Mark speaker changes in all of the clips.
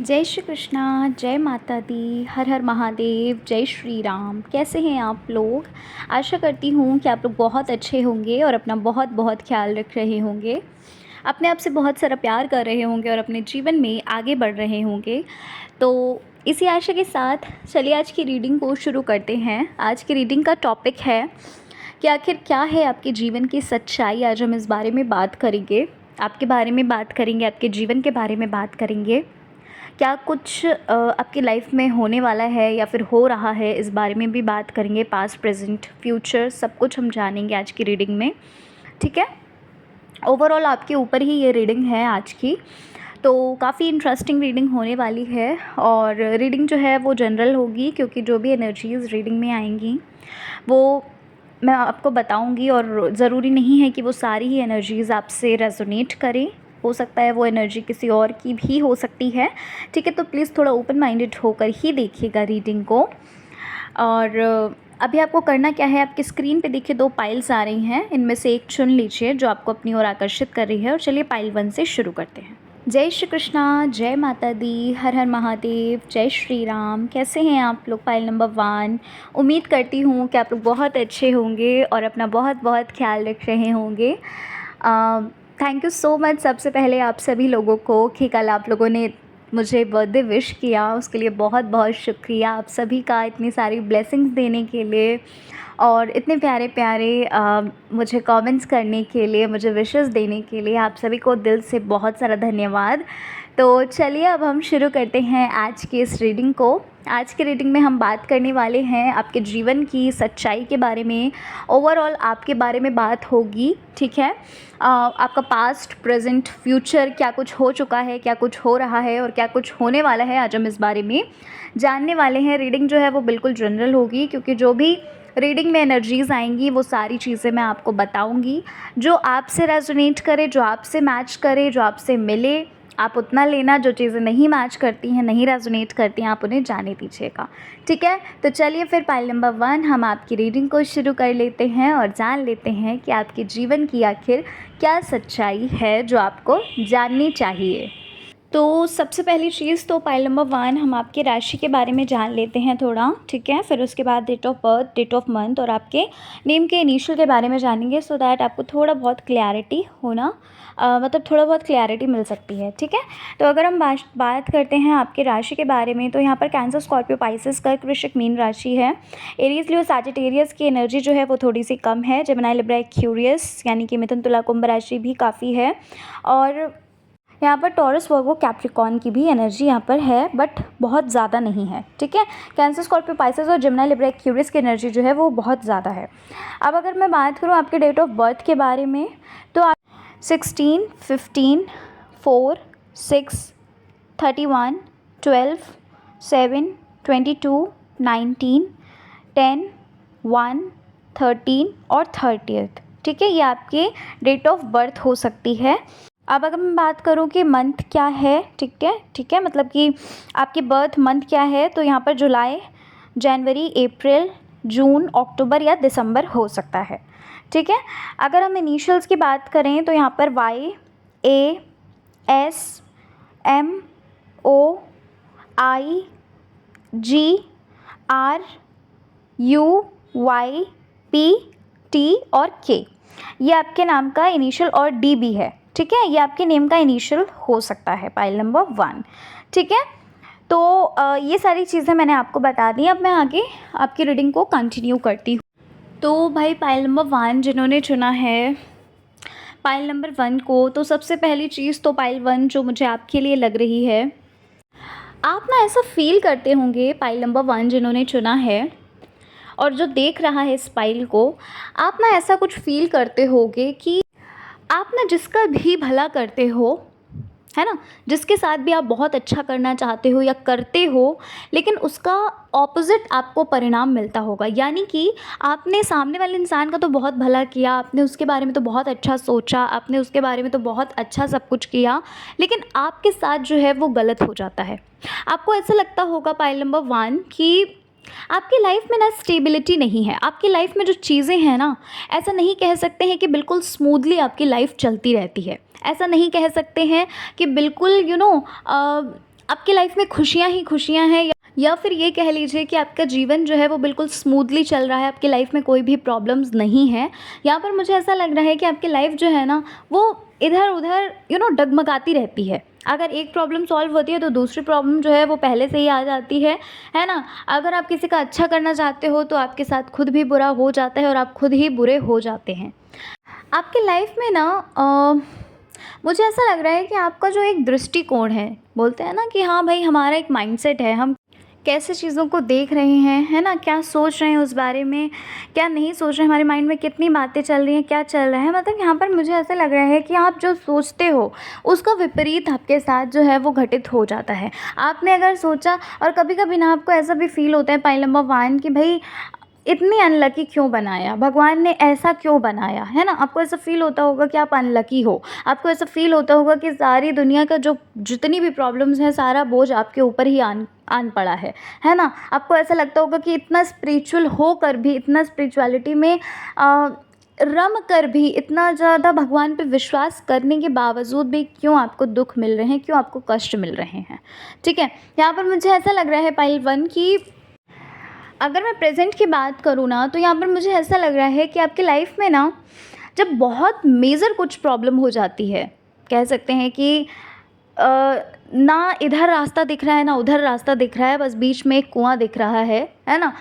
Speaker 1: जय श्री कृष्णा, जय माता दी, हर हर महादेव, जय श्री राम। कैसे हैं आप लोग? आशा करती हूँ कि आप लोग बहुत अच्छे होंगे और अपना बहुत बहुत ख्याल रख रहे होंगे, अपने आप से बहुत सारा प्यार कर रहे होंगे और अपने जीवन में आगे बढ़ रहे होंगे। तो इसी आशा के साथ चलिए आज की रीडिंग को शुरू करते हैं। आज की रीडिंग का टॉपिक है कि आखिर क्या है आपके जीवन की सच्चाई। आज हम इस बारे में बात करेंगे, आपके बारे में बात करेंगे, आपके जीवन के बारे में बात करेंगे। क्या कुछ आपकी लाइफ में होने वाला है या फिर हो रहा है, इस बारे में भी बात करेंगे। पास्ट, प्रेजेंट, फ्यूचर सब कुछ हम जानेंगे आज की रीडिंग में। ठीक है, ओवरऑल आपके ऊपर ही ये रीडिंग है आज की, तो काफ़ी इंटरेस्टिंग रीडिंग होने वाली है। और रीडिंग जो है वो जनरल होगी, क्योंकि जो भी एनर्जीज़ रीडिंग में आएंगी वो मैं आपको बताऊंगी, और ज़रूरी नहीं है कि वो सारी ही एनर्जीज़ आपसे रेजोनेट करें। हो सकता है वो एनर्जी किसी और की भी हो सकती है। ठीक है, तो प्लीज़ थोड़ा ओपन माइंडेड होकर ही देखिएगा रीडिंग को। और अभी आपको करना क्या है, आपकी स्क्रीन पे देखिए 2 पाइल्स आ रही हैं, इनमें से एक चुन लीजिए जो आपको अपनी ओर आकर्षित कर रही है। और चलिए पाइल 1 से शुरू करते हैं। जय श्री कृष्णा, जय माता दी, हर हर महादेव, जय श्री राम। कैसे हैं आप लोग? Pile number 1। उम्मीद करती हूँ कि आप लोग बहुत अच्छे होंगे और अपना बहुत बहुत ख्याल रख रहे होंगे। थैंक यू सो मच सबसे पहले आप सभी लोगों को कि कल आप लोगों ने मुझे बर्थडे विश किया, उसके लिए बहुत बहुत शुक्रिया आप सभी का, इतनी सारी ब्लेसिंग्स देने के लिए और इतने प्यारे प्यारे मुझे कमेंट्स करने के लिए, मुझे विशेस देने के लिए आप सभी को दिल से बहुत सारा धन्यवाद। तो चलिए अब हम शुरू करते हैं आज की इस रीडिंग को। आज की रीडिंग में हम बात करने वाले हैं आपके जीवन की सच्चाई के बारे में। ओवरऑल आपके बारे में बात होगी। ठीक है, आपका पास्ट, प्रेजेंट, फ्यूचर क्या कुछ हो चुका है, क्या कुछ हो रहा है और क्या कुछ होने वाला है, आज हम इस बारे में जानने वाले हैं। रीडिंग जो है वो बिल्कुल जनरल होगी, क्योंकि जो भी रीडिंग में एनर्जीज़ आएंगी वो सारी चीज़ें मैं आपको बताऊंगी। जो आपसे रेजोनेट करे, जो आपसे मैच करे, जो आपसे मिले, आप उतना लेना। जो चीज़ें नहीं मैच करती हैं, नहीं रेजोनेट करती हैं, आप उन्हें जाने दीजिएगा। ठीक है, तो चलिए फिर पाइल नंबर 1 हम आपकी रीडिंग को शुरू कर लेते हैं और जान लेते हैं कि आपके जीवन की आखिर क्या सच्चाई है जो आपको जाननी चाहिए। तो सबसे पहली चीज़ तो पाइल नंबर 1 हम आपके राशि के बारे में जान लेते हैं थोड़ा। ठीक है, फिर उसके बाद date of birth, date of month और आपके नेम के इनिशियल के बारे में जानेंगे, सो दैट आपको थोड़ा बहुत क्लैरिटी होना मतलब थोड़ा बहुत क्लैरिटी मिल सकती है। ठीक है, तो अगर हम बात करते हैं आपके राशि के बारे में, तो यहाँ पर कैंसर, स्कॉर्पियो, पाइसेस, कर्क, वृश्चिक, मीन राशि है। एरीज, लियो, सैजिटेरियस की एनर्जी जो है वो थोड़ी सी कम है। जेमिनी, लिब्रा, एक्वेरियस यानी कि मिथुन, तुला, कुंभ राशि भी काफ़ी है। और यहाँ पर टॉरस, वर्गो, कैप्रिकॉर्न की भी एनर्जी यहाँ पर है, बट बहुत ज़्यादा नहीं है। ठीक है, कैंसर, स्कॉर्पियो, पाइसेस और जेमिनी, लिब्रा, एक्वेरियस की एनर्जी जो है वो बहुत ज़्यादा है। अब अगर मैं बात करूँ आपके डेट ऑफ बर्थ के बारे में, तो आप 16, 15, 4, 6, 31, 12, 7, 22, 19, 10, 1, 13 और 30th। ठीक है, ये आपके डेट ऑफ बर्थ हो सकती है। अब अगर मैं बात करूँ कि मंथ क्या है, ठीक है, मतलब कि आपकी बर्थ मंथ क्या है, तो यहाँ पर जुलाई, जनवरी, अप्रैल, जून, अक्टूबर या दिसंबर हो सकता है। ठीक है, अगर हम इनिशियल्स की बात करें तो यहाँ पर Y, A, S, M, O, I, G, R, U, Y, P, T और के, ये आपके नाम का इनिशियल और डी भी है। ठीक है, ये आपके नेम का इनिशियल हो सकता है, पाइल नंबर 1। ठीक है, तो ये सारी चीज़ें मैंने आपको बता दी। अब मैं आगे आपकी रीडिंग को कंटिन्यू करती हूँ। तो भाई पाइल नंबर 1 जिन्होंने चुना है पाइल नंबर 1 को, तो सबसे पहली चीज़ तो पाइल 1 जो मुझे आपके लिए लग रही है, आप ना ऐसा फील करते होंगे, पाइल नंबर 1 जिन्होंने चुना है और जो देख रहा है इस पाइल को, आप ना ऐसा कुछ फील करते होगे कि आप ना जिसका भी भला करते हो, है ना, जिसके साथ भी आप बहुत अच्छा करना चाहते हो या करते हो, लेकिन उसका ऑपोजिट आपको परिणाम मिलता होगा। यानी कि आपने सामने वाले इंसान का तो बहुत भला किया, आपने उसके बारे में तो बहुत अच्छा सोचा, आपने उसके बारे में तो बहुत अच्छा सब कुछ किया, लेकिन आपके साथ जो है वो गलत हो जाता है। आपको ऐसा लगता होगा पाइल नंबर 1 कि आपकी लाइफ में ना स्टेबिलिटी नहीं है। आपकी लाइफ में जो चीज़ें हैं ना, ऐसा नहीं कह सकते हैं कि बिल्कुल स्मूथली आपकी लाइफ चलती रहती है। ऐसा नहीं कह सकते हैं कि बिल्कुल आपकी लाइफ में खुशियाँ ही खुशियाँ हैं, या फिर ये कह लीजिए कि आपका जीवन जो है वो बिल्कुल स्मूथली चल रहा है, आपकी लाइफ में कोई भी प्रॉब्लम्स नहीं है। यहाँ पर मुझे ऐसा लग रहा है कि आपकी लाइफ जो है ना वो इधर उधर डगमगाती रहती है। अगर एक प्रॉब्लम सॉल्व होती है तो दूसरी प्रॉब्लम जो है वो पहले से ही आ जाती है ना। अगर आप किसी का अच्छा करना चाहते हो तो आपके साथ खुद भी बुरा हो जाता है और आप खुद ही बुरे हो जाते हैं। आपकी लाइफ में ना मुझे ऐसा लग रहा है कि आपका जो एक दृष्टिकोण है, बोलते हैं ना कि हाँ भाई हमारा एक माइंडसेट है, हम कैसे चीज़ों को देख रहे हैं, है ना, क्या सोच रहे हैं उस बारे में, क्या नहीं सोच रहे हैं, हमारे माइंड में कितनी बातें चल रही हैं, क्या चल रहा है। मतलब यहाँ पर मुझे ऐसा लग रहा है कि आप जो सोचते हो उसका विपरीत आपके साथ जो है वो घटित हो जाता है। आपने अगर सोचा, और कभी कभी ना आपको ऐसा भी फील होता है पॉइंट नंबर 1 कि भाई इतनी अनलकी क्यों बनाया, भगवान ने ऐसा क्यों बनाया, है ना। आपको ऐसा फ़ील होता होगा कि आप अनलकी हो, आपको ऐसा फ़ील होता होगा कि सारी दुनिया का जो जितनी भी प्रॉब्लम्स हैं सारा बोझ आपके ऊपर ही आन आन पड़ा है ना। आपको ऐसा लगता होगा कि इतना स्पिरिचुअल होकर भी, इतना स्पिरिचुअलिटी में रम कर भी, इतना ज़्यादा भगवान पे विश्वास करने के बावजूद भी क्यों आपको दुख मिल रहे हैं, क्यों आपको कष्ट मिल रहे हैं। ठीक है, यहाँ पर मुझे ऐसा लग रहा है पाइल 1 कि अगर मैं प्रेजेंट की बात करूँ ना तो यहाँ पर मुझे ऐसा लग रहा है कि आपकी लाइफ में ना जब बहुत मेजर कुछ प्रॉब्लम हो जाती है, कह सकते हैं कि ना इधर रास्ता दिख रहा है ना उधर रास्ता दिख रहा है, बस बीच में एक कुआं दिख रहा है ना।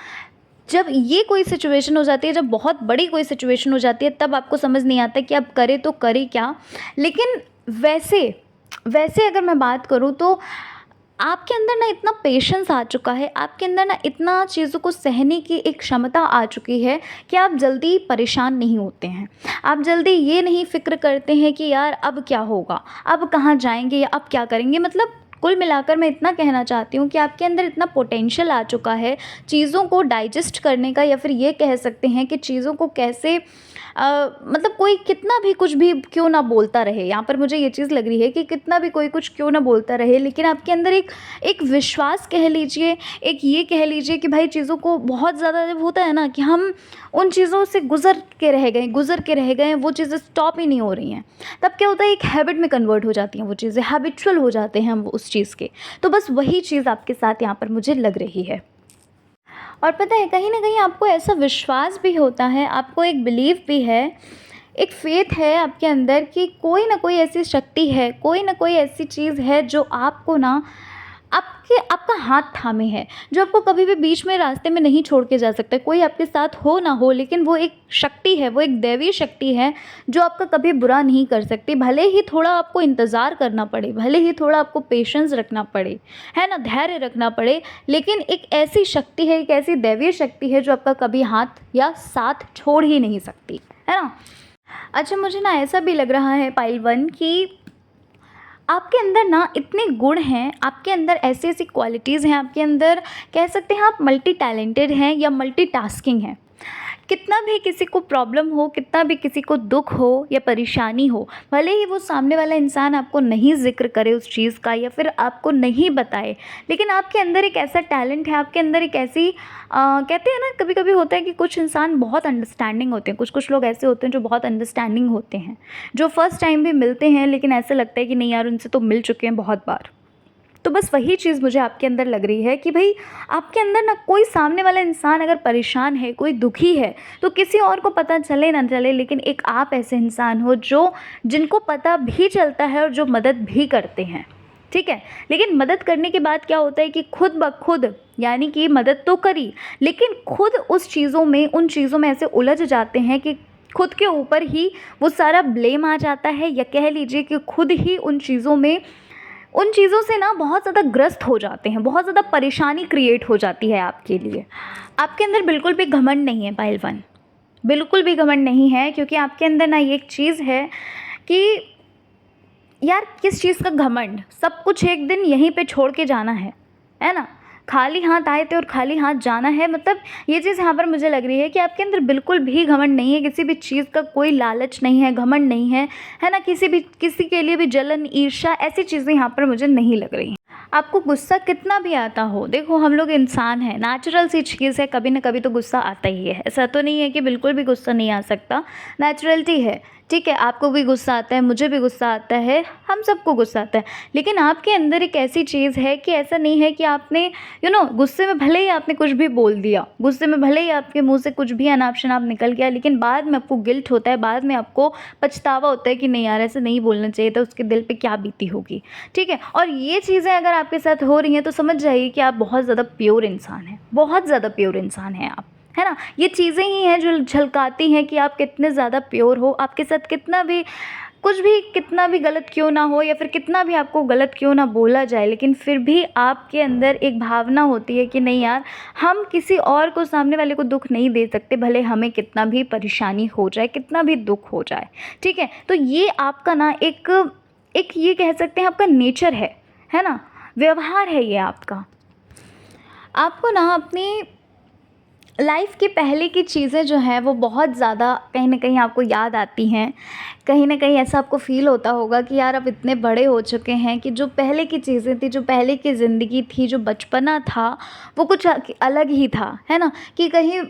Speaker 1: जब ये कोई सिचुएशन हो जाती है, जब बहुत बड़ी कोई सिचुएशन हो जाती है, तब आपको समझ नहीं आता कि अब करे तो करे क्या। लेकिन वैसे वैसे अगर मैं बात करूँ तो आपके अंदर ना इतना पेशेंस आ चुका है, आपके अंदर ना इतना चीज़ों को सहने की एक क्षमता आ चुकी है कि आप जल्दी परेशान नहीं होते हैं। आप जल्दी ये नहीं फ़िक्र करते हैं कि यार अब क्या होगा, अब कहाँ जाएँगे या अब क्या करेंगे। मतलब कुल मिलाकर मैं इतना कहना चाहती हूँ कि आपके अंदर इतना पोटेंशियल आ चुका है चीज़ों को डाइजेस्ट करने का, या फिर ये कह सकते हैं कि चीज़ों को कैसे मतलब कोई कितना भी कुछ भी क्यों ना बोलता रहे, यहाँ पर मुझे ये चीज़ लग रही है कि कितना भी कोई कुछ क्यों ना बोलता रहे, लेकिन आपके अंदर एक एक विश्वास कह लीजिए, एक ये कह लीजिए कि भाई चीज़ों को बहुत ज़्यादा जब होता है ना कि हम उन चीज़ों से गुज़र के रह गए, वो चीज़ें स्टॉप ही नहीं हो रही हैं, तब क्या होता है एक हैबिट में कन्वर्ट हो जाती हैं वो चीज़ें, हैबिचुअल हो जाते हैं हम उस चीज़ के। तो बस वही चीज़ आपके साथ यहाँ पर मुझे लग रही है। और पता है कहीं न कहीं आपको ऐसा विश्वास भी होता है, आपको एक बिलीव भी है, एक फ़ेथ है आपके अंदर कि कोई ना कोई ऐसी शक्ति है, कोई ना कोई ऐसी चीज़ है जो आपको ना आपका हाथ थामे है, जो आपको कभी भी बीच में रास्ते में नहीं छोड़ के जा सकता। कोई आपके साथ हो ना हो, लेकिन वो एक शक्ति है, वो एक दैवीय शक्ति है जो आपका कभी बुरा नहीं कर सकती। भले ही थोड़ा आपको इंतज़ार करना पड़े, भले ही थोड़ा आपको पेशेंस रखना पड़े, है ना, धैर्य रखना पड़े, लेकिन एक ऐसी शक्ति है, एक ऐसी दैवीय शक्ति है जो आपका कभी हाथ या साथ छोड़ ही नहीं सकती, है ना। अच्छा, मुझे ना ऐसा भी लग रहा है पाइल 1 कि आपके अंदर ना इतने गुण हैं, आपके अंदर ऐसी ऐसी क्वालिटीज़ हैं, आपके अंदर कह सकते हैं आप मल्टी टैलेंटेड हैं या मल्टीटास्किंग हैं। कितना भी किसी को प्रॉब्लम हो, कितना भी किसी को दुख हो या परेशानी हो, भले ही वो सामने वाला इंसान आपको नहीं ज़िक्र करे उस चीज़ का या फिर आपको नहीं बताए, लेकिन आपके अंदर एक ऐसा टैलेंट है, आपके अंदर एक ऐसी कहते हैं ना, कभी कभी होता है कि कुछ इंसान बहुत अंडरस्टैंडिंग होते हैं, कुछ कुछ लोग ऐसे होते हैं जो बहुत अंडरस्टैंडिंग होते हैं, जो फर्स्ट टाइम भी मिलते हैं लेकिन ऐसा लगता है कि नहीं यार उनसे तो मिल चुके हैं बहुत बार। तो बस वही चीज़ मुझे आपके अंदर लग रही है कि भाई आपके अंदर ना कोई सामने वाला इंसान अगर परेशान है, कोई दुखी है, तो किसी और को पता चले ना चले, लेकिन एक आप ऐसे इंसान हो जो जिनको पता भी चलता है और जो मदद भी करते हैं। ठीक है, लेकिन मदद करने के बाद क्या होता है कि खुद ब खुद, यानी कि मदद तो करी लेकिन खुद उस चीज़ों में, उन चीज़ों में ऐसे उलझ जाते हैं कि खुद के ऊपर ही वो सारा ब्लेम आ जाता है, या कह लीजिए कि खुद ही उन चीज़ों से ना बहुत ज़्यादा ग्रस्त हो जाते हैं, बहुत ज़्यादा परेशानी क्रिएट हो जाती है आपके लिए। आपके अंदर बिल्कुल भी घमंड नहीं है पाइल 1, बिल्कुल भी घमंड नहीं है, क्योंकि आपके अंदर ना ये एक चीज़ है कि यार किस चीज़ का घमंड, सब कुछ एक दिन यहीं पे छोड़ के जाना है ना। खाली हाथ आए थे और खाली हाथ जाना है, मतलब ये चीज़ यहाँ पर मुझे लग रही है कि आपके अंदर बिल्कुल भी घमंड नहीं है, किसी भी चीज़ का कोई लालच नहीं है, घमंड नहीं है ना, किसी के लिए भी जलन, ईर्ष्या, ऐसी चीज़ें यहाँ पर मुझे नहीं लग रही हैं। आपको गुस्सा कितना भी आता हो, देखो हम लोग इंसान हैं, नेचुरल सी चीज़ है, कभी ना कभी तो गुस्सा आता ही है, ऐसा तो नहीं है कि बिल्कुल भी गुस्सा नहीं आ सकता, नेचुरलिटी है। ठीक है, आपको भी गुस्सा आता है, मुझे भी गुस्सा आता है, हम सबको गुस्सा आता है। लेकिन आपके अंदर एक ऐसी चीज़ है कि ऐसा नहीं है कि आपने गुस्से में भले ही आपने कुछ भी बोल दिया, गुस्से में भले ही आपके मुँह से कुछ भी अनाप-शनाप निकल गया, लेकिन बाद में आपको गिल्ट होता है, बाद में आपको पछतावा होता है कि नहीं यार ऐसे नहीं बोलना चाहिए था, उसके दिल पे क्या बीती होगी, ठीक है? और ये चीज़ें अगर आपके साथ हो रही हैं तो समझ जाइए कि आप बहुत ज़्यादा प्योर इंसान हैं, बहुत ज़्यादा प्योर इंसान हैं आप, है ना? ये चीज़ें ही हैं जो झलकाती हैं कि आप कितने ज़्यादा प्योर हो, आपके साथ कितना भी कुछ भी कितना भी गलत क्यों ना हो या फिर कितना भी आपको गलत क्यों ना बोला जाए, लेकिन फिर भी आपके अंदर एक भावना होती है कि नहीं यार, हम किसी और को, सामने वाले को दुःख नहीं दे सकते, भले हमें कितना भी परेशानी हो जाए, कितना भी दुःख हो जाए, ठीक है? तो ये आपका ना एक एक ये कह सकते हैं आपका नेचर है ना? व्यवहार है ये आपका। आपको ना अपनी लाइफ़ की पहले की चीज़ें जो हैं वो बहुत ज़्यादा कहीं न कहीं आपको याद आती हैं। कहीं न कहीं ऐसा आपको फ़ील होता होगा कि यार अब इतने बड़े हो चुके हैं कि जो पहले की चीज़ें थी, जो पहले की ज़िंदगी थी, जो बचपना था, वो कुछ अलग ही था, है ना? कि कहीं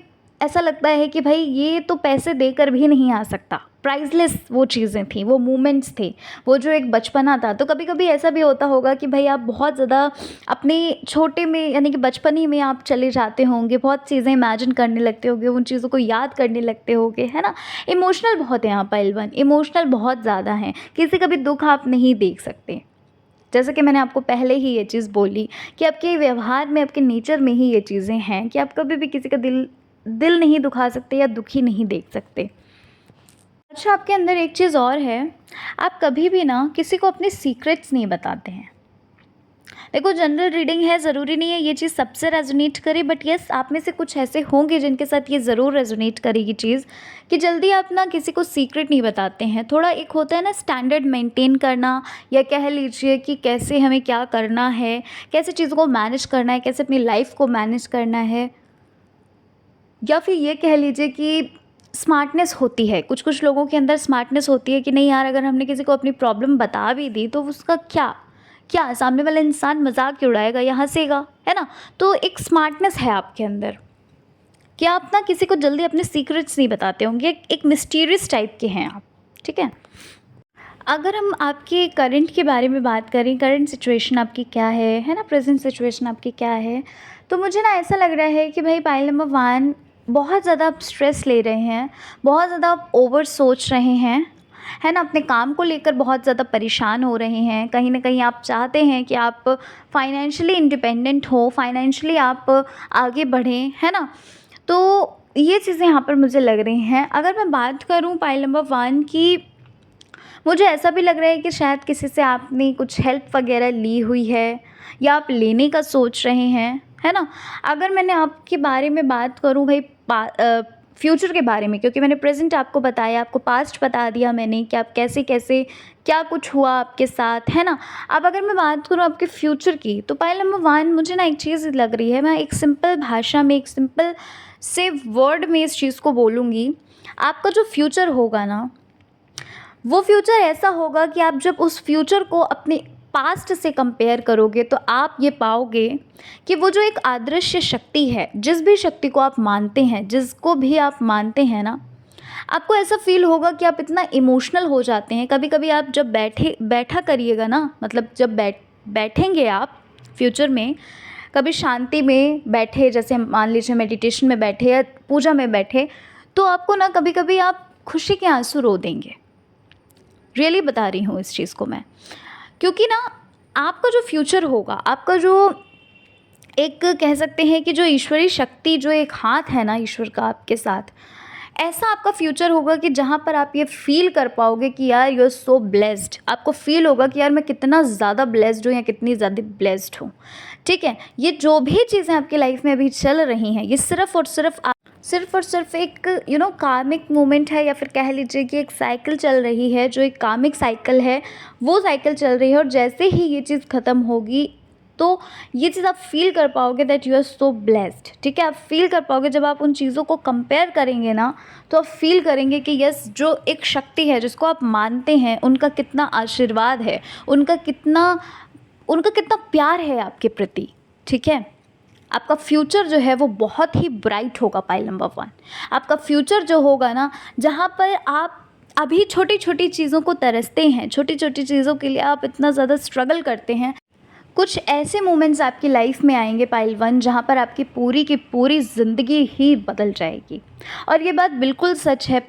Speaker 1: ऐसा लगता है कि भाई ये तो पैसे देकर भी नहीं आ सकता। प्राइसलेस वो चीज़ें थी, वो मोमेंट्स थे, वो जो एक बचपना था। तो कभी-कभी ऐसा भी होता होगा कि भाई आप बहुत ज़्यादा अपने छोटे में यानी कि बचपन ही में आप चले जाते होंगे, बहुत चीज़ें इमेजिन करने लगते होंगे, उन चीज़ों को याद करने लगते होंगे, है ना? इमोशनल बहुत हैं आप पहलवान, इमोशनल बहुत ज़्यादा हैं। किसी का भी दुःख आप नहीं देख सकते। जैसे कि मैंने आपको पहले ही ये चीज़ बोली कि आपके व्यवहार में, आपके नेचर में ही ये चीज़ें हैं कि आप कभी भी किसी का दिल दिल नहीं दुखा सकते या दुखी नहीं देख सकते। अच्छा, आपके अंदर एक चीज़ और है, आप कभी भी ना किसी को अपने सीक्रेट्स नहीं बताते हैं। देखो, जनरल रीडिंग है, ज़रूरी नहीं है ये चीज़ सबसे रेज़ोनेट करे, बट येस आप में से कुछ ऐसे होंगे जिनके साथ ये ज़रूर रेज़ोनेट करेगी चीज़ कि जल्दी आप ना किसी को सीक्रेट नहीं बताते हैं। थोड़ा एक होता है ना स्टैंडर्ड मेंटेन करना, या कह लीजिए कि कैसे हमें क्या करना है, कैसे चीज़ों को मैनेज करना है, कैसे अपनी लाइफ़ को मैनेज करना है, या फिर ये कह लीजिए कि स्मार्टनेस होती है, कुछ-कुछ लोगों के अंदर स्मार्टनेस होती है कि नहीं यार, अगर हमने किसी को अपनी प्रॉब्लम बता भी दी तो उसका क्या? क्या सामने वाला इंसान मज़ाक ही उड़ाएगा या हँसेगा, है ना? तो एक स्मार्टनेस है आपके अंदर कि आप ना किसी को जल्दी अपने सीक्रेट्स नहीं बताते होंगे, एक मिस्टीरियस टाइप के हैं आप, ठीक है? अगर हम आपके करंट के बारे में बात करें, करंट सिचुएशन आपकी क्या है ना? प्रेज़ेंट सिचुएशन आपकी क्या है? तो मुझे ना ऐसा लग रहा है कि भाई पाइल नंबर 1, बहुत ज़्यादा आप स्ट्रेस ले रहे हैं, बहुत ज़्यादा आप ओवर सोच रहे हैं, है ना? अपने काम को लेकर बहुत ज़्यादा परेशान हो रहे हैं। कहीं न कहीं आप चाहते हैं कि आप फाइनेंशियली इंडिपेंडेंट हो, फाइनेंशियली आप आगे बढ़ें, है ना? तो ये चीज़ें यहाँ पर मुझे लग रही हैं। अगर मैं बात करूँ पाइल नंबर 1 की, मुझे ऐसा भी लग रहा है कि शायद किसी से आपने कुछ हेल्प वगैरह ली हुई है या आप लेने का सोच रहे हैं, है ना? अगर मैंने आपके बारे में बात करूँ भाई, फ्यूचर के बारे में, क्योंकि मैंने प्रेज़ेंट आपको बताया, आपको पास्ट बता दिया मैंने कि आप कैसे-कैसे क्या कुछ हुआ आपके साथ, है ना? अब अगर मैं बात करूँ आपके फ्यूचर की, तो पाइल नंबर 1 मुझे ना एक चीज़ लग रही है, मैं एक सिंपल भाषा में, एक सिंपल से वर्ड में इस चीज़ को बोलूँगी। आपका जो फ्यूचर होगा ना, वो फ्यूचर ऐसा होगा कि आप जब उस फ्यूचर को अपने पास्ट से कंपेयर करोगे तो आप ये पाओगे कि वो जो एक अदृश्य शक्ति है, जिस भी शक्ति को आप मानते हैं, जिसको भी आप मानते हैं ना, आपको ऐसा फ़ील होगा कि आप इतना इमोशनल हो जाते हैं। कभी-कभी आप जब बैठा करिएगा ना, मतलब जब बैठेंगे आप फ्यूचर में, कभी शांति में बैठे, जैसे मान लीजिए मेडिटेशन में बैठे या पूजा में बैठे, तो आपको ना कभी-कभी आप खुशी के आँसू रो देंगे। रियली बता रही हूँ इस चीज़ को मैं, क्योंकि ना आपका जो फ्यूचर होगा, आपका जो एक कह सकते हैं कि जो ईश्वरीय शक्ति, जो एक हाथ है ना ईश्वर का आपके साथ, ऐसा आपका फ्यूचर होगा कि जहाँ पर आप ये फ़ील कर पाओगे कि यार यू आर सो ब्लेस्ड। आपको फ़ील होगा कि यार मैं कितना ज़्यादा ब्लेस्ड हूँ या कितनी ज़्यादा ब्लेस्ड हूँ, ठीक है? ये जो भी चीज़ें आपकी लाइफ में अभी चल रही हैं, ये सिर्फ़ और सिर्फ एक कार्मिक मोमेंट है, या फिर कह लीजिए कि एक साइकिल चल रही है, जो एक कार्मिक साइकिल है, वो साइकिल चल रही है। और जैसे ही ये चीज़ ख़त्म होगी तो ये चीज़ आप फ़ील कर पाओगे that you are so blessed, ठीक है? आप फ़ील कर पाओगे, जब आप उन चीज़ों को कंपेयर करेंगे ना, तो आप फ़ील करेंगे कि यस, जो एक शक्ति है जिसको आप मानते हैं, उनका कितना आशीर्वाद है, उनका कितना प्यार है आपके प्रति, ठीक है? आपका फ्यूचर जो है वो बहुत ही ब्राइट होगा पाइल नंबर 1। आपका फ्यूचर जो होगा ना, जहाँ पर अभी छोटी छोटी चीज़ों को तरसते हैं, छोटी छोटी चीज़ों के लिए आप इतना ज़्यादा स्ट्रगल करते हैं, कुछ ऐसे मोमेंट्स आपकी लाइफ में आएंगे पाइल वन, जहाँ पर आपकी पूरी की पूरी ज़िंदगी ही बदल जाएगी। और ये बात बिल्कुल सच है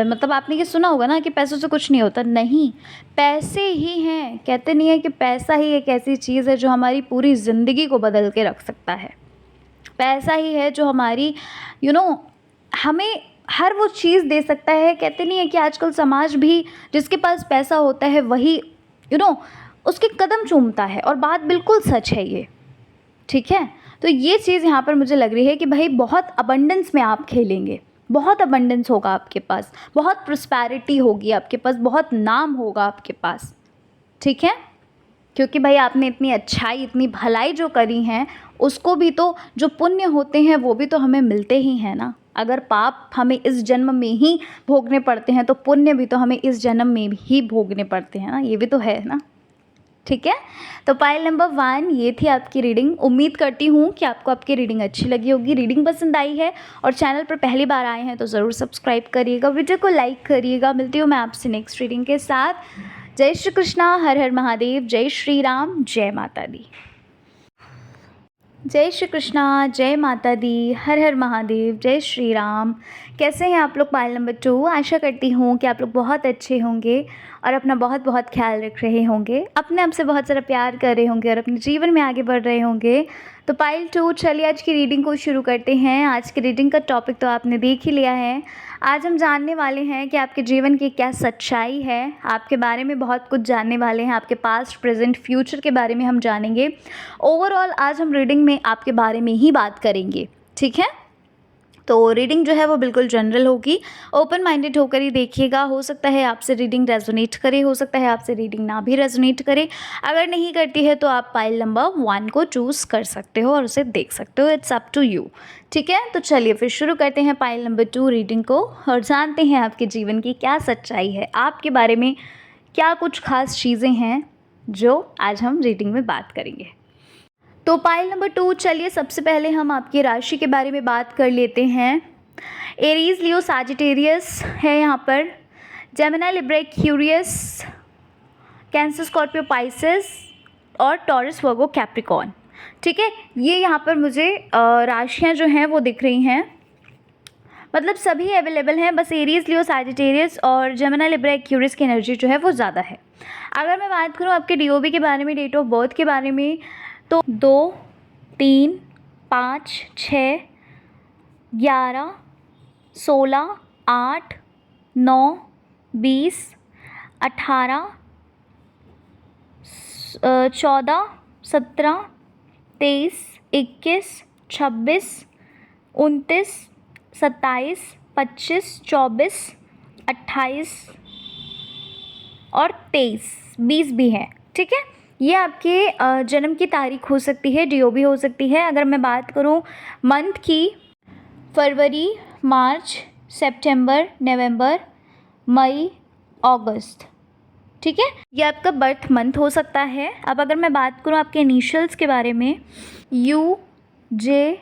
Speaker 1: मतलब आपने ये सुना होगा ना कि पैसों से कुछ नहीं होता। नहीं, पैसे ही हैं, कहते नहीं है कि पैसा ही एक ऐसी चीज़ है जो हमारी पूरी ज़िंदगी को बदल के रख सकता है। पैसा ही है जो हमारी हमें हर वो चीज़ दे सकता है। कहते नहीं है कि आजकल समाज भी जिसके पास पैसा होता है वही उसके कदम चूमता है, और बात बिल्कुल सच है ये, ठीक है। तो ये चीज़ यहाँ पर मुझे लग रही है कि भाई बहुत अबंडेंस में आप खेलेंगे, बहुत अबंडेंस होगा आपके पास, बहुत प्रॉस्पेरिटी होगी आपके पास, बहुत नाम होगा आपके पास, ठीक है। क्योंकि भाई आपने इतनी अच्छाई, इतनी भलाई जो करी हैं, उसको भी तो, जो पुण्य होते हैं वो भी तो हमें मिलते ही हैं ना। अगर पाप हमें इस जन्म में ही भोगने पड़ते हैं तो पुण्य भी तो हमें इस जन्म में ही भोगने पड़ते हैं ना, ये भी तो है ना, ठीक है। तो पाइल नंबर 1 ये थी आपकी रीडिंग। उम्मीद करती हूँ कि आपको आपकी रीडिंग अच्छी लगी होगी। रीडिंग पसंद आई है और चैनल पर पहली बार आए हैं तो ज़रूर सब्सक्राइब करिएगा, वीडियो को लाइक करिएगा। मिलती हूँ मैं आपसे नेक्स्ट रीडिंग के साथ। जय श्री कृष्णा, हर हर महादेव, जय श्री राम, जय माता दी। जय श्री कृष्णा, जय माता दी, हर हर महादेव, जय श्री राम। कैसे हैं आप लोग पाइल नंबर 2? आशा करती हूँ कि आप लोग बहुत अच्छे होंगे और अपना बहुत बहुत ख्याल रख रहे होंगे, अपने आप से बहुत सारा प्यार कर रहे होंगे और अपने जीवन में आगे बढ़ रहे होंगे। तो पाइल 2, चलिए आज की रीडिंग को शुरू करते हैं। आज की रीडिंग का टॉपिक तो आपने देख ही लिया है। आज हम जानने वाले हैं कि आपके जीवन की क्या सच्चाई है, आपके बारे में बहुत कुछ जानने वाले हैं, आपके पास्ट, प्रेजेंट, फ्यूचर के बारे में हम जानेंगे। ओवरऑल आज हम रीडिंग में आपके बारे में ही बात करेंगे, ठीक है। तो रीडिंग जो है वो बिल्कुल जनरल होगी, ओपन माइंडेड होकर ही देखिएगा। हो सकता है आपसे रीडिंग रेजोनेट करे, हो सकता है आपसे रीडिंग ना भी रेजोनेट करे। अगर नहीं करती है तो आप पाइल नंबर 1 को चूज़ कर सकते हो और उसे देख सकते हो, इट्स अप टू यू, ठीक है। तो चलिए फिर शुरू करते हैं पाइल नंबर 2 रीडिंग को और जानते हैं आपके जीवन की क्या सच्चाई है, आपके बारे में क्या कुछ खास चीज़ें हैं जो आज हम रीडिंग में बात करेंगे। तो पाइल नंबर 2, चलिए सबसे पहले हम आपकी राशि के बारे में बात कर लेते हैं। एरीज, लियो, सैजिटेरियस है यहाँ पर, Gemini, Libra, Aquarius, cancer, Scorpio, Pisces और टॉरस, वर्गो, कैप्रिकॉर्न, ठीक है। ये यहाँ पर मुझे राशियाँ जो हैं वो दिख रही हैं, मतलब सभी अवेलेबल हैं, बस एरीज, लियो, सैजिटेरियस और जेमिनी, लिब्रा, एक्वेरियस की एनर्जी जो है वो ज़्यादा है। अगर मैं बात करूँ आपके DOB के बारे में, डेट ऑफ बर्थ के बारे में, तो 2, 3, 5, 6, 11, 16, 8, 9, 20, 18, 14, 17, 23, 21, 26, 29, 27, 25, 24, 28 और 23, 20 भी है, ठीक है। ये आपके जन्म की तारीख हो सकती है, DOB हो सकती है। अगर मैं बात करूँ मंथ की, फरवरी, मार्च, सितंबर, नवंबर, मई, अगस्त, ठीक है। ये आपका बर्थ मंथ हो सकता है। अब अगर मैं बात करूँ आपके इनिशियल्स के बारे में, U, J,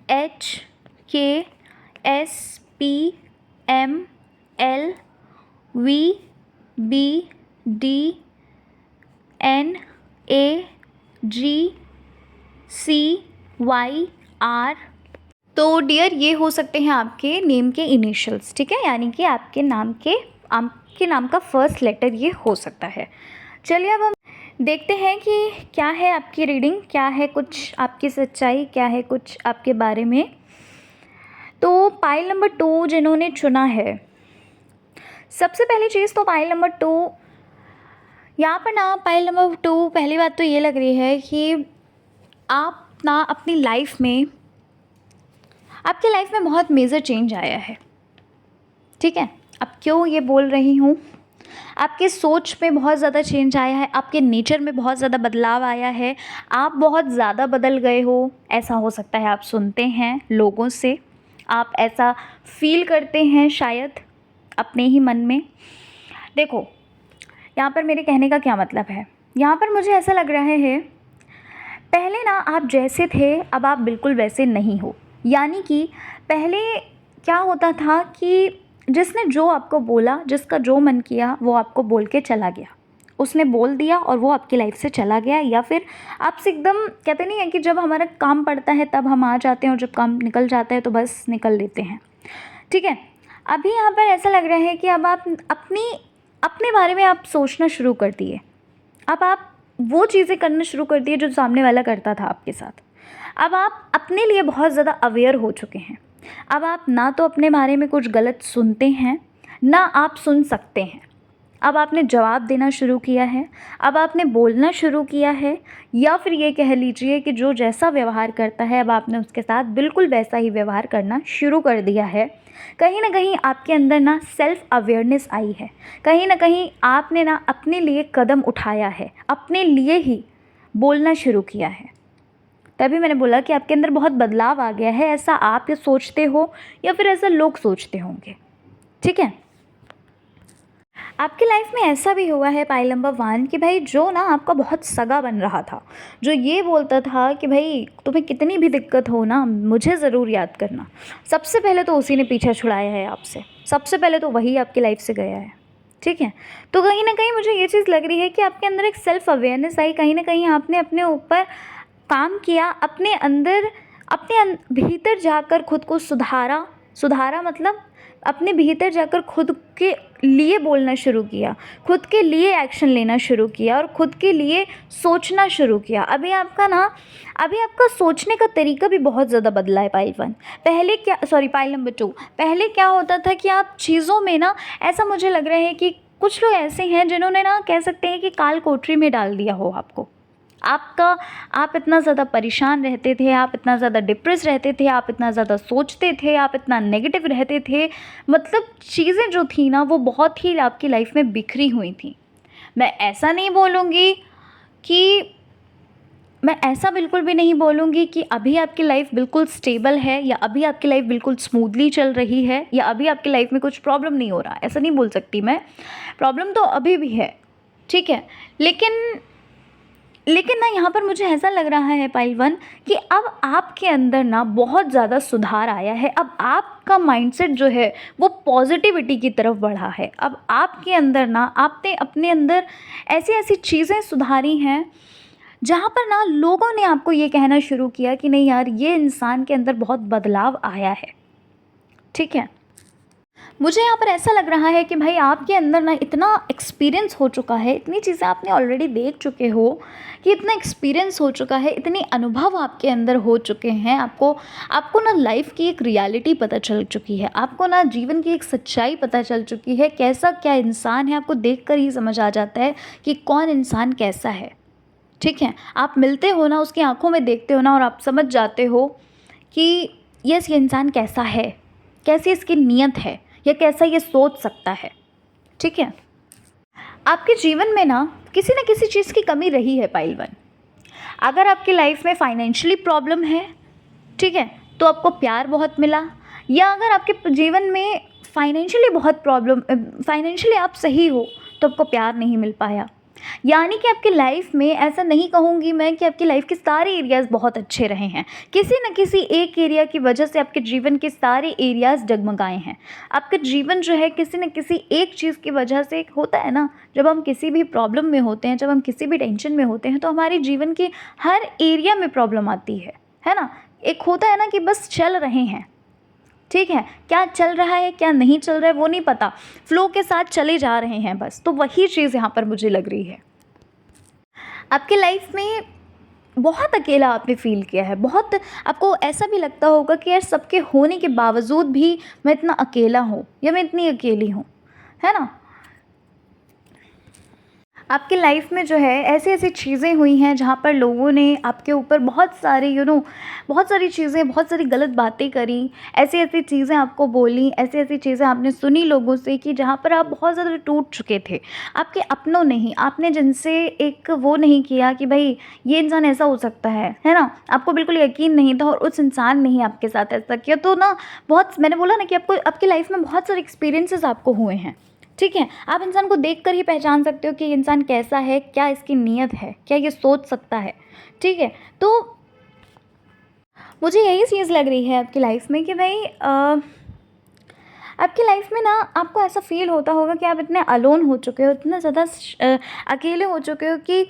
Speaker 1: H, K, S, P, M, L, V, B, D, N, A, G, C, Y, R। तो डियर ये हो सकते हैं आपके नेम के इनिशियल्स, ठीक है, यानी कि आपके नाम का फर्स्ट लेटर ये हो सकता है। चलिए अब हम देखते हैं कि क्या है आपकी रीडिंग, क्या है कुछ आपकी सच्चाई, क्या है कुछ आपके बारे में। तो पाइल नंबर 2 जिन्होंने चुना है, सबसे पहली चीज़ तो पाइल नंबर 2, यहाँ पर ना पाइल नंबर 2, पहली बात तो ये लग रही है कि आप ना अपनी लाइफ में, आपकी लाइफ में बहुत मेजर चेंज आया है, ठीक है। अब क्यों ये बोल रही हूँ, आपके सोच में बहुत ज़्यादा चेंज आया है, आपके नेचर में बहुत ज़्यादा बदलाव आया है, आप बहुत ज़्यादा बदल गए हो, ऐसा हो सकता है। आप सुनते हैं लोगों से, आप ऐसा फील करते हैं शायद अपने ही मन में। देखो यहाँ पर मेरे कहने का क्या मतलब है, यहाँ पर मुझे ऐसा लग रहा है पहले ना आप जैसे थे अब आप बिल्कुल वैसे नहीं हो। यानी कि पहले क्या होता था कि जिसने जो आपको बोला, जिसका जो मन किया वो आपको बोल के चला गया, उसने बोल दिया और वो आपकी लाइफ से चला गया, या फिर आपसे एकदम, कहते नहीं है कि जब हमारा काम पड़ता है तब हम आ जाते हैं और जब काम निकल जाता है तो बस निकल लेते हैं। ठीक है, अभी यहाँ पर ऐसा लग रहा है कि अब आप अपने बारे में आप सोचना शुरू कर दिए। अब आप वो चीज़ें करना शुरू कर दिए जो सामने वाला करता था आपके साथ। अब आप अपने लिए बहुत ज़्यादा अवेयर हो चुके हैं। अब आप ना तो अपने बारे में कुछ गलत सुनते हैं, ना आप सुन सकते हैं। अब आपने जवाब देना शुरू किया है, अब आपने बोलना शुरू किया है, या फिर ये कह लीजिए कि जो जैसा व्यवहार करता है अब आपने उसके साथ बिल्कुल वैसा ही व्यवहार करना शुरू कर दिया है। कहीं ना कहीं आपके अंदर ना सेल्फ अवेयरनेस आई है, कहीं ना कहीं आपने ना अपने लिए कदम उठाया है, अपने लिए ही बोलना शुरू किया है। तभी मैंने बोला कि आपके अंदर बहुत बदलाव आ गया है। ऐसा आप ये सोचते हो या फिर ऐसा लोग सोचते होंगे। ठीक है, आपकी लाइफ में ऐसा भी हुआ है पाइल नंबर 1 कि भाई जो ना आपका बहुत सगा बन रहा था, जो ये बोलता था कि भाई तुम्हें कितनी भी दिक्कत हो ना मुझे ज़रूर याद करना, सबसे पहले तो उसी ने पीछा छुड़ाया है आपसे, सबसे पहले तो वही आपकी लाइफ से गया है। ठीक है, तो कहीं ना कहीं मुझे ये चीज़ लग रही है कि आपके अंदर एक सेल्फ अवेयरनेस आई, कहीं ना कहीं आपने अपने ऊपर काम किया, अपने अंदर भीतर जाकर खुद को सुधारा मतलब अपने भीतर जाकर खुद के लिए बोलना शुरू किया, खुद के लिए एक्शन लेना शुरू किया और खुद के लिए सोचना शुरू किया। अभी आपका सोचने का तरीका भी बहुत ज़्यादा बदला है पाइल नंबर 2। पहले क्या होता था कि आप चीज़ों में ना, ऐसा मुझे लग रहा है कि कुछ लोग ऐसे हैं जिन्होंने ना, कह सकते हैं कि काल कोठरी में डाल दिया हो आपको। आप इतना ज़्यादा परेशान रहते थे, आप इतना ज़्यादा डिप्रेस रहते थे, आप इतना ज़्यादा सोचते थे, आप इतना नेगेटिव रहते थे, मतलब चीज़ें जो थी ना वो बहुत ही आपकी लाइफ में बिखरी हुई थी। मैं ऐसा बिल्कुल भी नहीं बोलूँगी कि अभी आपकी लाइफ बिल्कुल स्टेबल है, या अभी आपकी लाइफ बिल्कुल स्मूथली चल रही है, या अभी आपकी लाइफ में कुछ प्रॉब्लम नहीं हो रहा, ऐसा नहीं बोल सकती मैं। प्रॉब्लम तो अभी भी है, ठीक है, लेकिन ना यहाँ पर मुझे ऐसा लग रहा है पाइल 1 कि अब आपके अंदर ना बहुत ज़्यादा सुधार आया है। अब आपका माइंडसेट जो है वो पॉजिटिविटी की तरफ बढ़ा है। अब आपके अंदर ना, आपने अपने अंदर ऐसी ऐसी चीज़ें सुधारी हैं जहाँ पर ना लोगों ने आपको ये कहना शुरू किया कि नहीं यार, ये इंसान के अंदर बहुत बदलाव आया है। ठीक है, मुझे यहाँ पर ऐसा लग रहा है कि भाई आपके अंदर ना इतना एक्सपीरियंस हो चुका है, इतनी चीज़ें आपने ऑलरेडी देख चुके हो कि इतना एक्सपीरियंस हो चुका है, इतने अनुभव आपके अंदर हो चुके हैं, आपको ना लाइफ की एक रियलिटी पता चल चुकी है, आपको ना जीवन की एक सच्चाई पता चल चुकी है, कैसा क्या इंसान है आपको देख कर ही समझ आ जाता है कि कौन इंसान कैसा है। ठीक है, आप मिलते हो ना, उसकी आंखों में देखते हो ना और आप समझ जाते हो कि यस, ये इंसान कैसा है, कैसी इसकी नीयत है, या कैसा ये सोच सकता है। ठीक है, आपके जीवन में ना किसी चीज़ की कमी रही है पाइल 1। अगर आपकी लाइफ में फाइनेंशियली प्रॉब्लम है, ठीक है, तो आपको प्यार बहुत मिला, या अगर आपके जीवन में फाइनेंशियली आप सही हो तो आपको प्यार नहीं मिल पाया। यानी कि आपकी लाइफ में, ऐसा नहीं कहूँगी मैं कि आपकी लाइफ के सारे एरियाज़ बहुत अच्छे रहे हैं, किसी न किसी एक एरिया की वजह से आपके जीवन के सारे एरियाज़ डगमगाए हैं। आपका जीवन जो है किसी न किसी एक चीज़ की वजह से, होता है ना, जब हम किसी भी प्रॉब्लम में होते हैं, जब हम किसी भी टेंशन में होते हैं तो हमारे जीवन के हर एरिया में प्रॉब्लम आती है ना। एक होता है ना कि बस चल रहे हैं, ठीक है, क्या चल रहा है क्या नहीं चल रहा है वो नहीं पता, फ्लो के साथ चले जा रहे हैं बस। तो वही चीज़ यहाँ पर मुझे लग रही है। आपके लाइफ में बहुत अकेला आपने फील किया है, बहुत आपको ऐसा भी लगता होगा कि यार सबके होने के बावजूद भी मैं इतना अकेला हूँ, या मैं इतनी अकेली हूँ, है ना। आपकी लाइफ में जो है ऐसी ऐसी चीज़ें हुई हैं जहाँ पर लोगों ने आपके ऊपर बहुत सारी बहुत सारी चीज़ें, बहुत सारी गलत बातें करी, ऐसी ऐसी चीज़ें आपको बोली, ऐसी ऐसी चीज़ें आपने सुनी लोगों से कि जहाँ पर आप बहुत ज़्यादा टूट चुके थे। आपके अपनों ने ही, आपने जिनसे एक वो नहीं किया कि भाई ये इंसान ऐसा हो सकता है ना, आपको बिल्कुल यकीन नहीं था और उस इंसान ने ही आपके साथ ऐसा किया। तो ना मैंने बोला ना कि आपको आपकी लाइफ में बहुत सारे एक्सपीरियंसेस आपको हुए हैं। ठीक है, आप इंसान को देखकर ही पहचान सकते हो कि ये इंसान कैसा है, क्या इसकी नीयत है, क्या ये सोच सकता है। ठीक है, तो मुझे यही चीज़ लग रही है आपकी लाइफ में कि भाई आपकी लाइफ में ना आपको ऐसा फ़ील होता होगा कि आप इतने अलोन हो चुके हो, इतने ज़्यादा अकेले हो चुके हो कि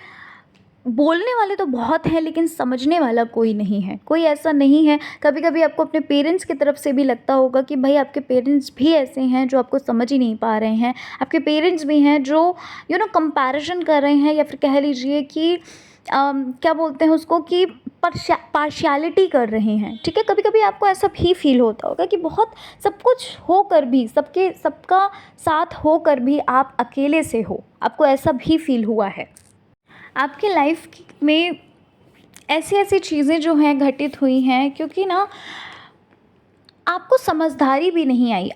Speaker 1: बोलने वाले तो बहुत हैं लेकिन समझने वाला कोई नहीं है, कोई ऐसा नहीं है। कभी-कभी आपको अपने पेरेंट्स की तरफ से भी लगता होगा कि भाई आपके पेरेंट्स भी ऐसे हैं जो आपको समझ ही नहीं पा रहे हैं। आपके पेरेंट्स भी हैं जो कंपैरिज़न कर रहे हैं, या फिर कह लीजिए कि क्या बोलते हैं उसको, कि पार्शियलिटी कर रहे हैं, ठीक है? कभी-कभी आपको ऐसा भी फ़ील होता होगा कि बहुत सब कुछ होकर भी, सबका साथ होकर भी आप अकेले से हो, आपको ऐसा भी फ़ील हुआ है। आपकी लाइफ में ऐसी ऐसी चीज़ें जो हैं घटित हुई हैं, क्योंकि ना आपको समझदारी भी नहीं आई।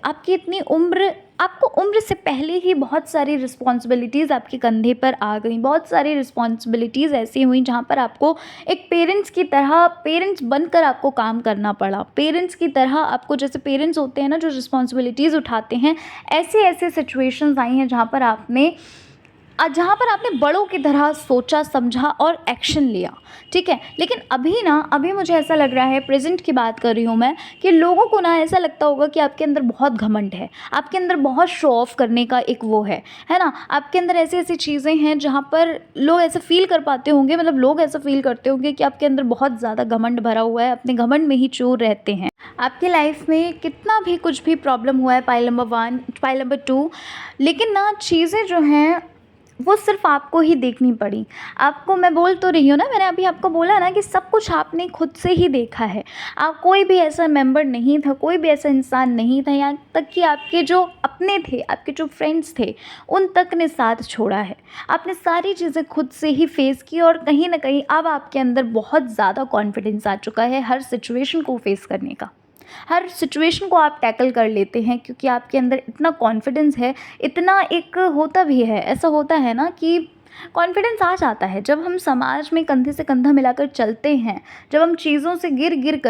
Speaker 1: आपको उम्र से पहले ही बहुत सारी रिस्पॉन्सिबिलिटीज़ आपके कंधे पर आ गई। बहुत सारी रिस्पॉन्सिबिलिटीज़ ऐसी हुई जहाँ पर आपको एक पेरेंट्स की तरह, पेरेंट्स बनकर आपको काम करना पड़ा। पेरेंट्स की तरह आपको, जैसे पेरेंट्स होते हैं ना जो रिस्पॉन्सिबिलिटीज़ उठाते हैं, ऐसे ऐसे सिचुएशंस आई हैं जहाँ पर आपने बड़ों की तरह सोचा, समझा और एक्शन लिया, ठीक है? लेकिन अभी मुझे ऐसा लग रहा है, प्रेज़ेंट की बात कर रही हूँ मैं, कि लोगों को ना ऐसा लगता होगा कि आपके अंदर बहुत घमंड है, आपके अंदर बहुत शो ऑफ़ करने का एक वो है ना? आपके अंदर ऐसी-ऐसी चीज़ें हैं जहाँ पर लोग ऐसा फ़ील कर पाते होंगे, मतलब लोग ऐसा फ़ील करते होंगे कि आपके अंदर बहुत ज़्यादा घमंड भरा हुआ है, अपने घमंड में ही चूर रहते हैं। आपकी लाइफ़ में कितना भी कुछ भी प्रॉब्लम हुआ है, पाइल नंबर 1, पाइल नंबर 2, लेकिन ना चीज़ें जो हैं वो सिर्फ़ आपको ही देखनी पड़ी। आपको, मैं बोल तो रही हूँ ना, मैंने अभी आपको बोला ना कि सब कुछ आपने खुद से ही देखा है। कोई भी ऐसा मेंबर नहीं था, कोई भी ऐसा इंसान नहीं था, यहाँ तक कि आपके जो अपने थे, आपके जो फ्रेंड्स थे, उन तक ने साथ छोड़ा है। आपने सारी चीज़ें खुद से ही फ़ेस की, और कहीं न कहीं अब आपके अंदर बहुत ज़्यादा कॉन्फिडेंस आ चुका है हर सिचुएशन को फ़ेस करने का। हर सिचुएशन को आप टैकल कर लेते हैं, क्योंकि आपके अंदर इतना कॉन्फिडेंस है। इतना एक होता भी है, ऐसा होता है ना कि कॉन्फिडेंस आ जाता है जब हम समाज में कंधे से कंधा मिलाकर चलते हैं, जब हम चीज़ों से गिर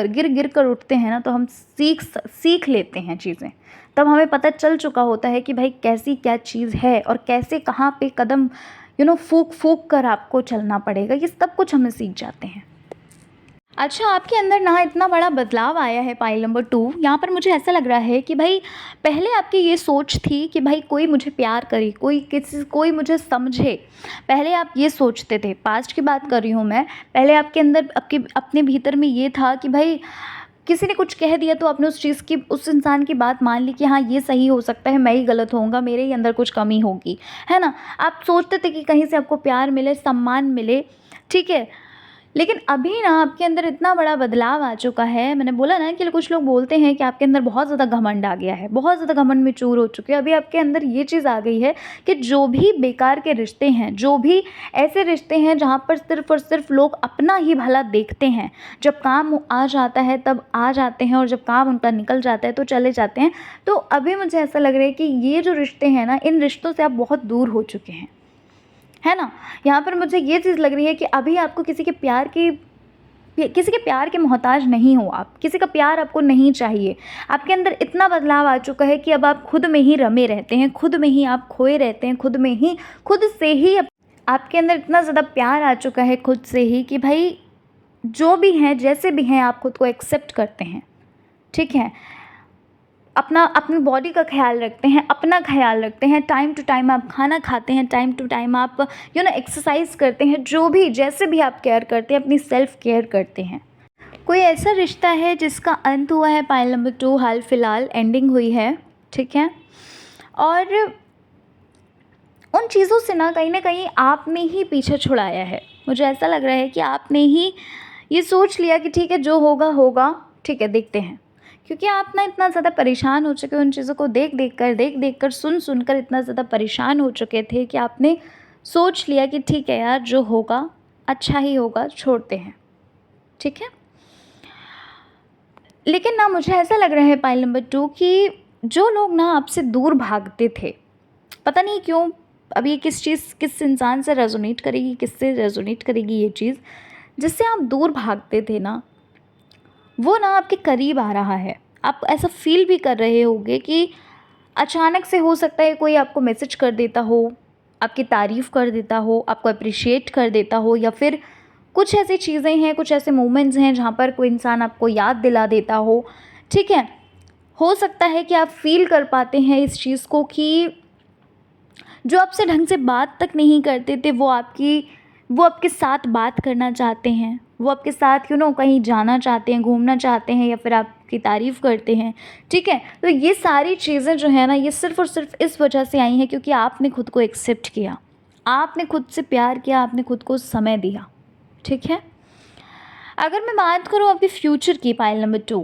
Speaker 1: कर उठते हैं ना, तो हम सीख लेते हैं चीज़ें। तब हमें पता चल चुका होता है कि भाई कैसी क्या चीज़ है, और कैसे कहाँ पे कदम फूँक फूँक कर आपको चलना पड़ेगा, ये सब कुछ हमें सीख जाते हैं। अच्छा, आपके अंदर ना इतना बड़ा बदलाव आया है, पाइल नंबर 2, यहाँ पर मुझे ऐसा लग रहा है कि भाई पहले आपकी ये सोच थी कि भाई कोई मुझे प्यार करे, कोई मुझे समझे। पहले आप ये सोचते थे, पास्ट की बात कर रही हूँ मैं। पहले आपके अंदर, अपने भीतर में ये था कि भाई किसी ने कुछ कह दिया तो आपने उस इंसान की बात मान ली कि हाँ, ये सही हो सकता है, मैं ही गलत होऊँगा, मेरे ही अंदर कुछ कमी होगी, है ना? आप सोचते थे कि कहीं से आपको प्यार मिले, सम्मान मिले, ठीक है? लेकिन अभी ना आपके अंदर इतना बड़ा बदलाव आ चुका है। मैंने बोला ना कि कुछ लोग बोलते हैं कि आपके अंदर बहुत ज़्यादा घमंड आ गया है, बहुत ज़्यादा घमंड में चूर हो चुके हैं। अभी आपके अंदर ये चीज़ आ गई है कि जो भी बेकार के रिश्ते हैं, जो भी ऐसे रिश्ते हैं जहाँ पर सिर्फ़ और सिर्फ़ लोग अपना ही भला देखते हैं, जब काम आ जाता है तब आ जाते हैं, और जब काम उनका निकल जाता है तो चले जाते हैं। तो अभी मुझे ऐसा लग रहा है कि ये जो रिश्ते हैं ना, इन रिश्तों से आप बहुत दूर हो चुके हैं, है ना? यहाँ पर मुझे ये चीज़ लग रही है कि अभी आपको किसी के प्यार के मोहताज नहीं हो आप, किसी का प्यार आपको नहीं चाहिए। आपके अंदर इतना बदलाव आ चुका है कि अब आप खुद में ही रमे रहते हैं, खुद में ही आप खोए रहते हैं, खुद से ही आपके अंदर इतना ज़्यादा प्यार आ चुका है खुद से ही कि भाई जो भी हैं, जैसे भी हैं, आप खुद को एक्सेप्ट करते हैं, ठीक है? अपनी बॉडी का ख्याल रखते हैं, अपना ख्याल रखते हैं, टाइम टू टाइम आप खाना खाते हैं, टाइम टू टाइम आप एक्सरसाइज करते हैं, जो भी जैसे भी आप केयर करते हैं, अपनी सेल्फ केयर करते हैं। कोई ऐसा रिश्ता है जिसका अंत हुआ है, पाइल नंबर 2, हाल फिलहाल एंडिंग हुई है, ठीक है? और उन चीज़ों से ना कहीं आपने ही पीछे छुड़ाया है। मुझे ऐसा लग रहा है कि आपने ही ये सोच लिया कि ठीक है, जो होगा होगा, ठीक है, देखते हैं। क्योंकि आप ना इतना ज़्यादा परेशान हो चुके हो उन चीज़ों को देख देख कर, सुन कर इतना ज़्यादा परेशान हो चुके थे कि आपने सोच लिया कि ठीक है यार, जो होगा अच्छा ही होगा, छोड़ते हैं, ठीक है? लेकिन ना मुझे ऐसा लग रहा है, पाइल नंबर 2, कि जो लोग ना आपसे दूर भागते थे, पता नहीं क्यों, अब ये किस इंसान से रेज़ोनेट करेगी, किससे रेज़ोनेट करेगी ये चीज़, जिससे आप दूर भागते थे ना, वो ना आपके करीब आ रहा है। आप ऐसा फ़ील भी कर रहे होंगे कि अचानक से हो सकता है कोई आपको मैसेज कर देता हो, आपकी तारीफ़ कर देता हो, आपको एप्रिशिएट कर देता हो, या फिर कुछ ऐसी चीज़ें हैं, कुछ ऐसे मोमेंट्स हैं जहाँ पर कोई इंसान आपको याद दिला देता हो, ठीक है? हो सकता है कि आप फ़ील कर पाते हैं इस चीज़ को कि जो आपसे ढंग से बात तक नहीं करते थे वो आपके साथ बात करना चाहते हैं, वो आपके साथ कहीं जाना चाहते हैं, घूमना चाहते हैं या फिर आपकी तारीफ़ करते हैं, ठीक है? तो ये सारी चीज़ें जो है ना, ये सिर्फ़ और सिर्फ़ इस वजह से आई हैं क्योंकि आपने खुद को एक्सेप्ट किया, आपने खुद से प्यार किया, आपने खुद को समय दिया, ठीक है? अगर मैं बात करूँ आपके फ्यूचर की, पाइल नंबर 2,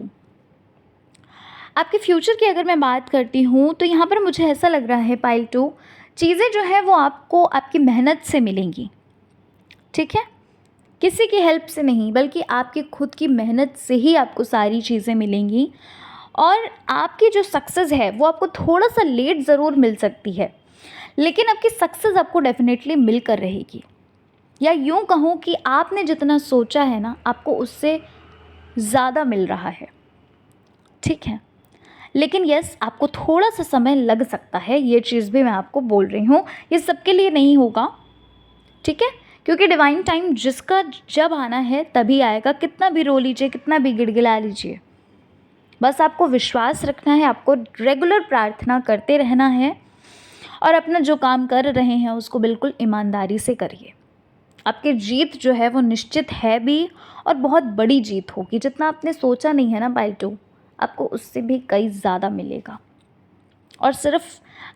Speaker 1: आपके फ्यूचर की अगर मैं बात करती हूँ तो यहाँ पर मुझे ऐसा लग रहा है पाइल 2, चीज़ें जो है वो आपको आपकी मेहनत से मिलेंगी, ठीक है? किसी की हेल्प से नहीं, बल्कि आपकी खुद की मेहनत से ही आपको सारी चीज़ें मिलेंगी। और आपकी जो सक्सेस है वो आपको थोड़ा सा लेट ज़रूर मिल सकती है, लेकिन आपकी सक्सेस आपको डेफिनेटली मिल कर रहेगी। या यूँ कहूँ कि आपने जितना सोचा है ना, आपको उससे ज़्यादा मिल रहा है, ठीक है? लेकिन यस, आपको थोड़ा सा समय लग सकता है, ये चीज़ भी मैं आपको बोल रही हूँ। ये सबके लिए नहीं होगा, ठीक है? क्योंकि डिवाइन टाइम जिसका जब आना है तभी आएगा। कितना भी रो लीजिए, कितना भी गिड़गिड़ा लीजिए, बस आपको विश्वास रखना है, आपको रेगुलर प्रार्थना करते रहना है और अपना जो काम कर रहे हैं उसको बिल्कुल ईमानदारी से करिए। आपकी जीत जो है वो निश्चित है भी, और बहुत बड़ी जीत होगी। जितना आपने सोचा नहीं है ना पाइल 2, आपको उससे भी कई ज़्यादा मिलेगा। और सिर्फ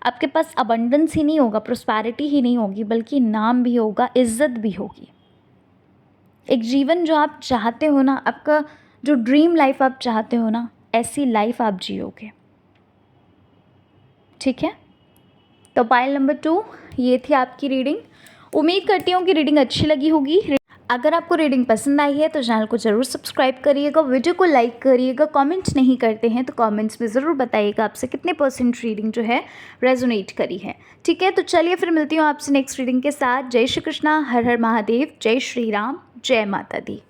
Speaker 1: आपके पास अबंडेंस ही नहीं होगा, प्रॉस्पेरिटी ही नहीं होगी, बल्कि नाम भी होगा, इज्जत भी होगी। एक जीवन जो आप चाहते हो ना, आपका जो ड्रीम लाइफ आप चाहते हो ना, ऐसी लाइफ आप जियोगे, ठीक है? तो पाइल नंबर 2, ये थी आपकी रीडिंग। उम्मीद करती हूँ कि रीडिंग अच्छी लगी होगी। अगर आपको रीडिंग पसंद आई है तो चैनल को ज़रूर सब्सक्राइब करिएगा, वीडियो को लाइक करिएगा, कमेंट्स नहीं करते हैं तो कमेंट्स में ज़रूर बताइएगा आपसे कितने % रीडिंग जो है रेजोनेट करी है, ठीक है? तो चलिए फिर मिलती हूँ आपसे नेक्स्ट रीडिंग के साथ। जय श्री कृष्णा, हर हर महादेव, जय श्री राम, जय माता दी।